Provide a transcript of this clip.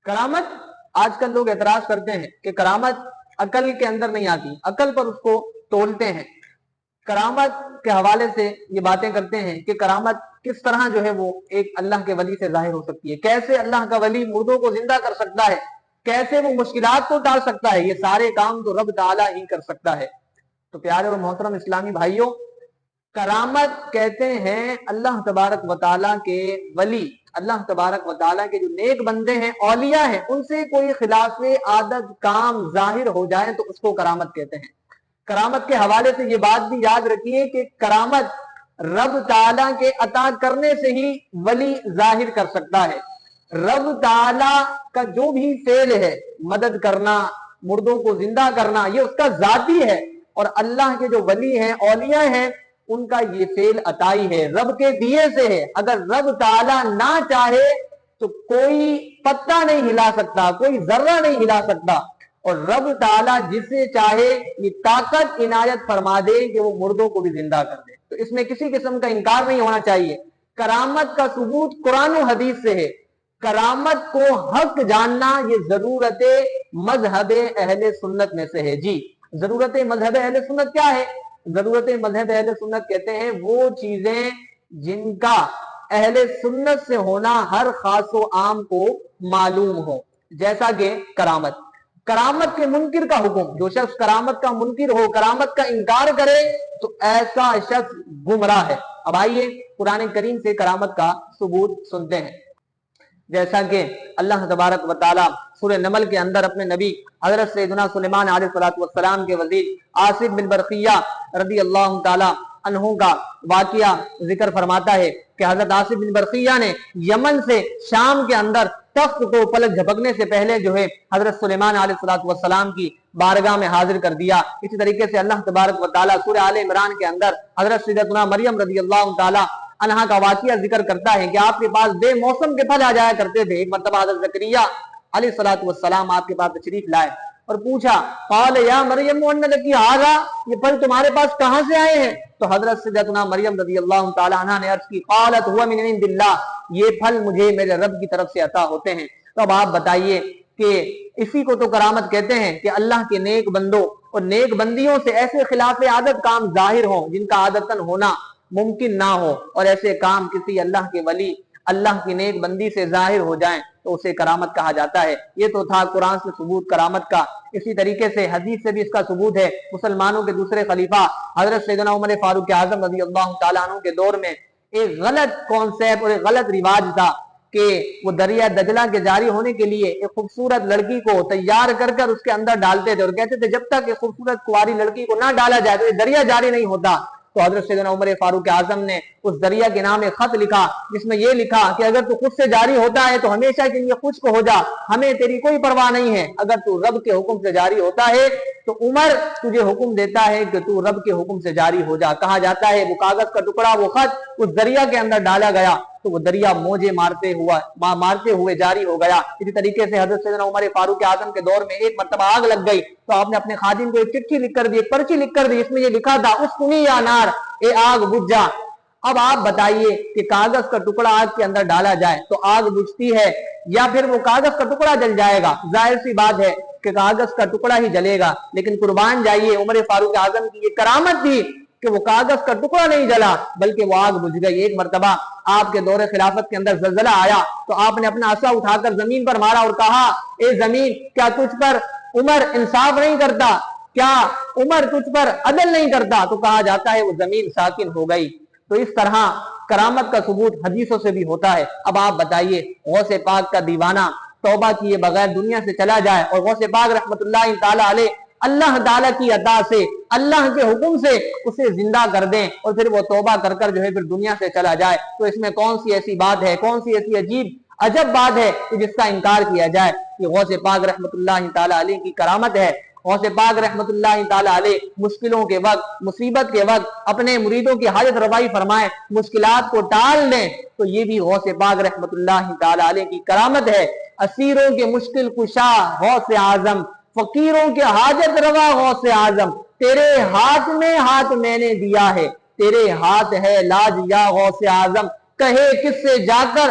کرامت آج کل لوگ اعتراض کرتے ہیں کہ کرامت عقل کے اندر نہیں آتی، عقل پر اس کو تولتے ہیں۔ کرامت کے حوالے سے یہ باتیں کرتے ہیں کہ کرامت کس طرح جو ہے وہ ایک اللہ کے ولی سے ظاہر ہو سکتی ہے، کیسے اللہ کا ولی مردوں کو زندہ کر سکتا ہے، کیسے وہ مشکلات کو ٹال سکتا ہے، یہ سارے کام تو رب تعالیٰ ہی کر سکتا ہے۔ تو پیارے اور محترم اسلامی بھائیوں، کرامت کہتے ہیں اللہ تبارک و تعالیٰ کے ولی، اللہ تبارک و تعالیٰ کے جو نیک بندے ہیں، اولیاء ہیں، ان سے کوئی خلاف عادت کام ظاہر ہو جائے تو اس کو کرامت کہتے ہیں۔ کرامت کے حوالے سے یہ بات بھی یاد رکھیے کہ کرامت رب تعالیٰ کے عطا کرنے سے ہی ولی ظاہر کر سکتا ہے۔ رب تعالیٰ کا جو بھی فعل ہے، مدد کرنا، مردوں کو زندہ کرنا، یہ اس کا ذاتی ہے، اور اللہ کے جو ولی ہیں، اولیاء ہیں، ان کا یہ فعل عطائی ہے، رب کے دیے سے ہے۔ اگر رب تعالیٰ نہ چاہے تو کوئی پتہ نہیں ہلا سکتا، کوئی ذرہ نہیں ہلا سکتا، اور رب تعالیٰ جسے چاہے یہ طاقت عنایت فرما دے کہ وہ مردوں کو بھی زندہ کر دے۔ تو اس میں کسی قسم کا انکار نہیں ہونا چاہیے۔ کرامت کا ثبوت قرآن و حدیث سے ہے۔ کرامت کو حق جاننا یہ ضرورت مذہب اہل سنت میں سے ہے۔ جی، ضرورت مذہب اہل سنت کیا ہے؟ ضرورت مذہب اہل سنت کہتے ہیں وہ چیزیں جن کا اہل سنت سے ہونا ہر خاص و عام کو معلوم ہو، جیسا کہ کرامت۔ کرامت کے منکر کا حکم، جو شخص کرامت کا منکر ہو، کرامت کا انکار کرے، تو ایسا شخص گمراہ ہے۔ اب آئیے قرآن کریم سے کرامت کا ثبوت سنتے ہیں۔ جیسا کہ اللہ تبارک و تعالیٰ سورہ نمل کے اندر اپنے نبی حضرت سیدنا سلیمان علیہ السلام کے وزیر عاصم بن برقیہ رضی اللہ تعالیٰ عنہ کا واقعہ ذکر فرماتا ہے کہ حضرت عاصم بن برقیہ نے یمن سے شام کے اندر تخت کو پلک جھپکنے سے پہلے جو ہے حضرت سلیمان علیہ السلام کی بارگاہ میں حاضر کر دیا۔ اسی طریقے سے اللہ تبارک و تعالیٰ سورہ آل عمران کے اندر حضرت سیدتنا مریم رضی اللہ تعالیٰ عنہا کا واقعہ ذکر کرتا ہے کہ آپ کے پاس بے موسم کے پھل آ جایا کرتے تھے۔ ایک مرتبہ حضرت زکریا علیہ السلام آپ کے پاس تشریف لائے اور پوچھا، قال یا مریم ان لکی ھذا، یہ پھل تمہارے پاس کہاں سے آئے ہیں؟ تو حضرت سیدتنا مریم رضی اللہ تعالی عنہا نے عرض کی، قالت هو من عند اللہ، یہ پھل مجھے میرے رب کی طرف سے عطا ہوتے ہیں۔ تو اب آپ بتائیے کہ اسی کو تو کرامت کہتے ہیں کہ اللہ کے نیک بندوں اور نیک بندیوں سے ایسے خلاف عادت کام ظاہر ہوں جن کا عادتاً ہونا ممکن نہ ہو، اور ایسے کام کسی اللہ کے ولی، اللہ کی نیک بندی سے ظاہر ہو جائیں تو اسے کرامت کہا جاتا ہے۔ یہ تو تھا قرآن سے ثبوت کرامت کا۔ اسی طریقے سے حدیث سے بھی اس کا ثبوت ہے۔ مسلمانوں کے دوسرے خلیفہ حضرت سیدنا عمر فاروق اعظم رضی اللہ تعالیٰ عنہ کے دور میں ایک غلط کانسیپٹ اور ایک غلط رواج تھا کہ وہ دریا دجلہ کے جاری ہونے کے لیے ایک خوبصورت لڑکی کو تیار کر کر اس کے اندر ڈالتے تھے، اور کہتے تھے جب تک ایک خوبصورت کنواری لڑکی کو نہ ڈالا جائے تو یہ دریا جاری نہیں ہوتا۔ تو حضرت سیدنا عمر فاروق اعظم نے اس دریا کے نام ایک خط لکھا جس میں یہ لکھا کہ اگر تو خود سے جاری ہوتا ہے تو ہمیشہ کے لیے خشک ہو جا، ہمیں تیری کوئی پرواہ نہیں ہے۔ اگر تو رب کے حکم سے جاری ہوتا ہے تو عمر تجھے حکم دیتا ہے کہ تو رب کے حکم سے جاری ہو جا۔ کہا جاتا ہے وہ کاغذ کا ٹکڑا، وہ خط اس دریا کے اندر ڈالا گیا تو وہ دریا موجے مارتے ہوئے جاری ہو گیا۔ اسی طریقے سے حضرت سیدنا عمر فاروق اعظم کے دور میں ایک مرتبہ آگ لگ گئی تو آپ نے اپنے خادم کو ایک چٹھی لکھ کر دی، ایک پرچی لکھ کر دی، اس میں یہ لکھا تھا اسکنی یا نار، اے آگ بجھ جا۔ اب آپ بتائیے کہ کاغذ کا ٹکڑا آگ کے اندر ڈالا جائے تو آگ بجھتی ہے یا پھر وہ کاغذ کا ٹکڑا جل جائے گا؟ ظاہر سی بات ہے کہ کاغذ کا ٹکڑا ہی جلے گا، لیکن قربان جائیے عمر فاروق اعظم کی یہ کرامت تھی کہ وہ کاغذ کا ٹکڑا نہیں جلا بلکہ وہ آگ بجھ گئی۔ ایک مرتبہ آپ کے دور خلافت کے اندر زلزلہ آیا تو آپ نے اپنا عصا اٹھا کر زمین پر مارا اور کہا، اے زمین کیا تجھ پر عمر انصاف نہیں کرتا؟ کیا عمر تجھ پر عدل نہیں کرتا؟ تو کہا جاتا ہے وہ زمین ساکن ہو گئی۔ تو اس طرح کرامت کا ثبوت حدیثوں سے بھی ہوتا ہے۔ اب آپ بتائیے غوث پاک کا دیوانہ توبہ کیے بغیر دنیا سے چلا جائے اور غوث پاک رحمت اللہ تعالی علیہ اللہ تعالیٰ کی عطا سے، اللہ کے حکم سے اسے زندہ کر دیں اور پھر وہ توبہ کر کر جو ہے پھر دنیا سے چلا جائے، تو اس میں کون سی ایسی بات ہے، کون سی ایسی عجب بات ہے کہ جس کا انکار کیا جائے؟ کہ غوث پاک رحمت اللہ تعالی علیہ کی کرامت ہے۔ غوث پاک رحمت اللہ تعالی علیہ مشکلوں کے وقت، مصیبت کے وقت اپنے مریدوں کی حاجت روائی فرمائیں، مشکلات کو ٹال دیں، تو یہ بھی غوث پاک رحمت اللہ تعالی علیہ کی کرامت ہے۔ اسیروں کے مشکل کشا غوث اعظم، فقیروں کے حاجت روا غوث اعظم، تیرے ہاتھ میں ہاتھ میں نے دیا ہے، تیرے ہاتھ ہے لاج یا غوث اعظم، کہے کس سے جا کر